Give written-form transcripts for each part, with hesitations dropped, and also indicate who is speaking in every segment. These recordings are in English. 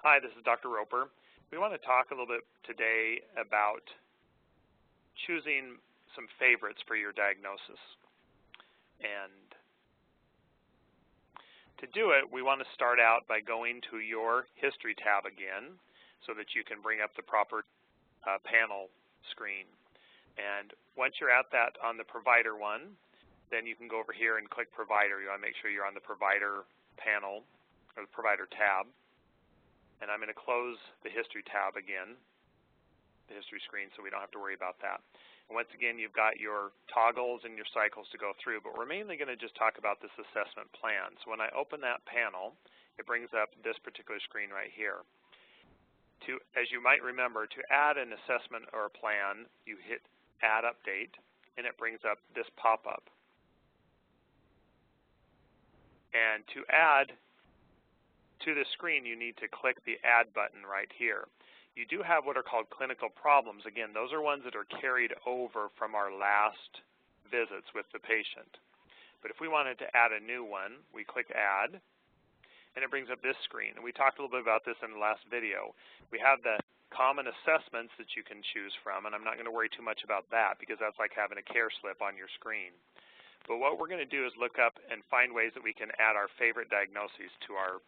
Speaker 1: Hi, this is Dr. Roper. We want to talk a little bit today about choosing some favorites for your diagnosis. And to do it, we want to start out by going to your History tab again so that you can bring up the proper panel screen. And once you're at that on the provider one, then you can go over here and click Provider. You want to make sure you're on the Provider panel or the Provider tab. And I'm going to close the History tab again, the History screen, so we don't have to worry about that. And once again, you've got your toggles and your cycles to go through, but we're mainly going to just talk about this assessment plan. So when I open that panel, it brings up this particular screen right here. As you might remember, to add an assessment or a plan, you hit Add Update, and it brings up this pop-up. And to add to the screen, you need to click the Add button right here. You do have what are called clinical problems. Again, those are ones that are carried over from our last visits with the patient. But if we wanted to add a new one, we click Add, and it brings up this screen. And we talked a little bit about this in the last video. We have the common assessments that you can choose from, and I'm not going to worry too much about that because that's like having a care slip on your screen. But what we're going to do is look up and find ways that we can add our favorite diagnoses to our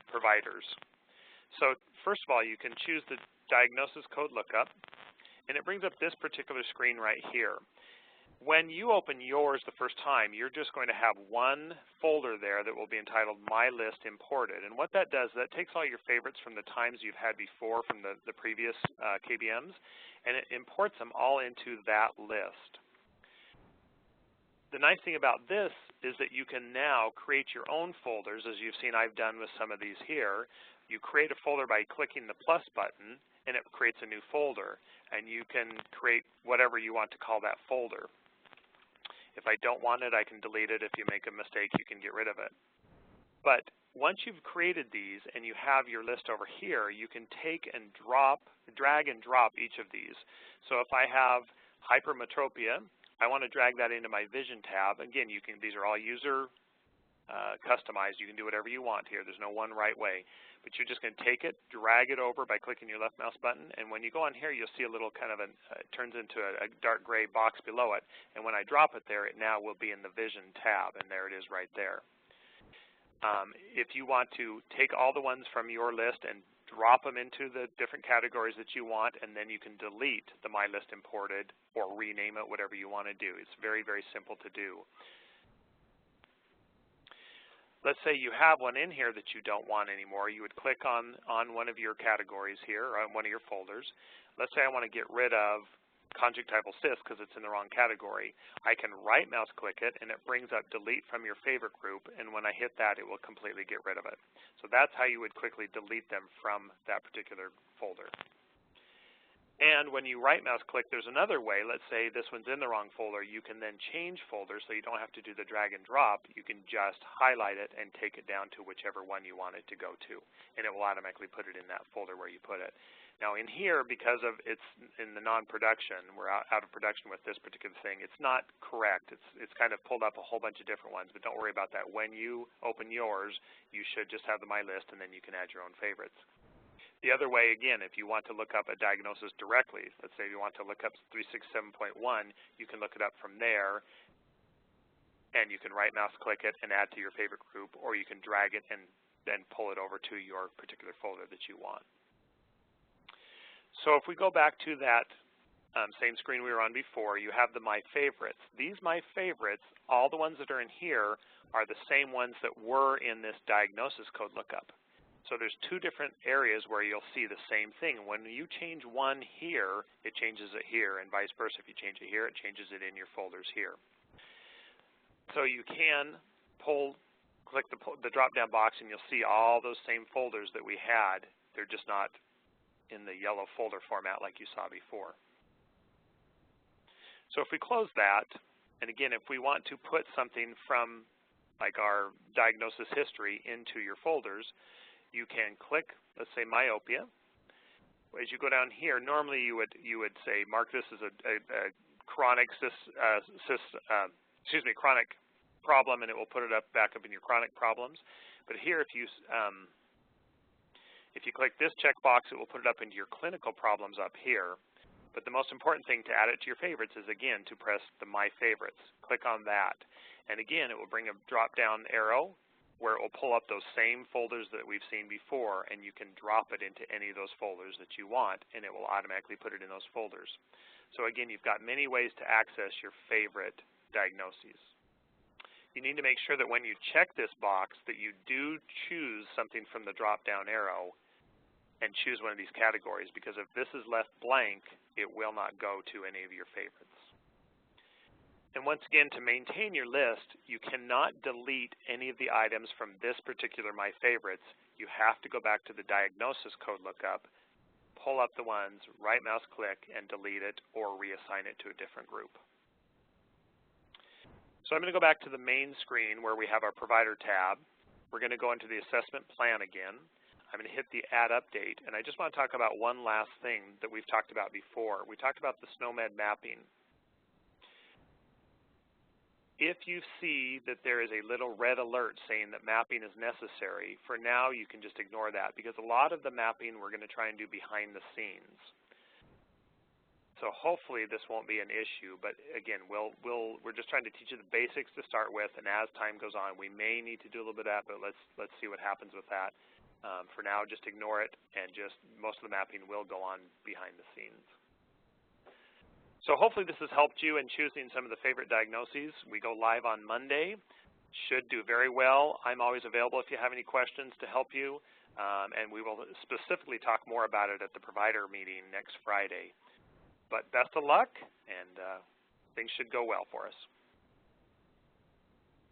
Speaker 1: providers. So first of all, you can choose the diagnosis code lookup, and it brings up this particular screen right here. When you open yours the first time, you're just going to have one folder there that will be entitled My List Imported. And what that does, that takes all your favorites from the times you've had before from the previous KBMs, and it imports them all into that list. The nice thing about this is that you can now create your own folders, as you've seen I've done with some of these here. You create a folder by clicking the plus button, and it creates a new folder. And you can create whatever you want to call that folder. If I don't want it, I can delete it. If you make a mistake, you can get rid of it. But once you've created these and you have your list over here, you can take and drag and drop each of these. So if I have hypermetropia, I want to drag that into my Vision tab. Again, these are all user customized. You can do whatever you want here. There's no one right way. But you're just going to take it, drag it over by clicking your left mouse button, and when you go on here, you'll see a little kind of it turns into a dark gray box below it. And when I drop it there, it now will be in the Vision tab, and there it is right there. If you want to take all the ones from your list and drop them into the different categories that you want, and then you can delete the My List Imported or rename it, whatever you want to do. It's very, very simple to do. Let's say you have one in here that you don't want anymore. You would click on one of your categories here, or on one of your folders. Let's say I want to get rid of conjunctival cyst because it's in the wrong category. I can right mouse click it, and it brings up delete from your favorite group, and when I hit that, it will completely get rid of it. So that's how you would quickly delete them from that particular folder. And when you right mouse click, there's another way. Let's say this one's in the wrong folder. You can then change folders so you don't have to do the drag and drop. You can just highlight it and take it down to whichever one you want it to go to, and it will automatically put it in that folder where you put it. Now in here, because of it's in the non-production, we're out of production with this particular thing, it's not correct. It's kind of pulled up a whole bunch of different ones, but don't worry about that. When you open yours, you should just have the My List, and then you can add your own favorites. The other way, again, if you want to look up a diagnosis directly, let's say you want to look up 367.1, you can look it up from there, and you can right mouse click it and add to your favorite group, or you can drag it and then pull it over to your particular folder that you want. So if we go back to that same screen we were on before, you have the My Favorites. These My Favorites, all the ones that are in here are the same ones that were in this diagnosis code lookup. So there's two different areas where you'll see the same thing. When you change one here, it changes it here, and vice versa. If you change it here, it changes it in your folders here. So you can click the drop-down box, and you'll see all those same folders that we had. They're just not in the yellow folder format like you saw before. So if we close that, and again, if we want to put something from like our diagnosis history into your folders, you can click, let's say, myopia. As you go down here, normally you would say mark this as a chronic chronic problem, and it will put it back up in your chronic problems. But here, if you click this checkbox, it will put it up into your clinical problems up here. But the most important thing to add it to your favorites is, again, to press the My Favorites. Click on that. And again, it will bring a drop-down arrow where it will pull up those same folders that we've seen before, and you can drop it into any of those folders that you want, and it will automatically put it in those folders. So again, you've got many ways to access your favorite diagnoses. You need to make sure that when you check this box that you do choose something from the drop-down arrow and choose one of these categories, because if this is left blank, it will not go to any of your favorites. And once again, to maintain your list, you cannot delete any of the items from this particular My Favorites. You have to go back to the diagnosis code lookup, pull up the ones, right mouse click, and delete it or reassign it to a different group. So I'm going to go back to the main screen where we have our provider tab. We're going to go into the assessment plan again. I'm going to hit the Add Update, and I just want to talk about one last thing that we've talked about before. We talked about the SNOMED mapping. If you see that there is a little red alert saying that mapping is necessary, for now you can just ignore that, because a lot of the mapping we're going to try and do behind the scenes. So hopefully this won't be an issue, but again, we're just trying to teach you the basics to start with, and as time goes on, we may need to do a little bit of that, but let's see what happens with that. For now, just ignore it, and just most of the mapping will go on behind the scenes. So hopefully this has helped you in choosing some of the favorite diagnoses. We go live on Monday. Should do very well. I'm always available if you have any questions to help you, and we will specifically talk more about it at the provider meeting next Friday. But best of luck, and things should go well for us.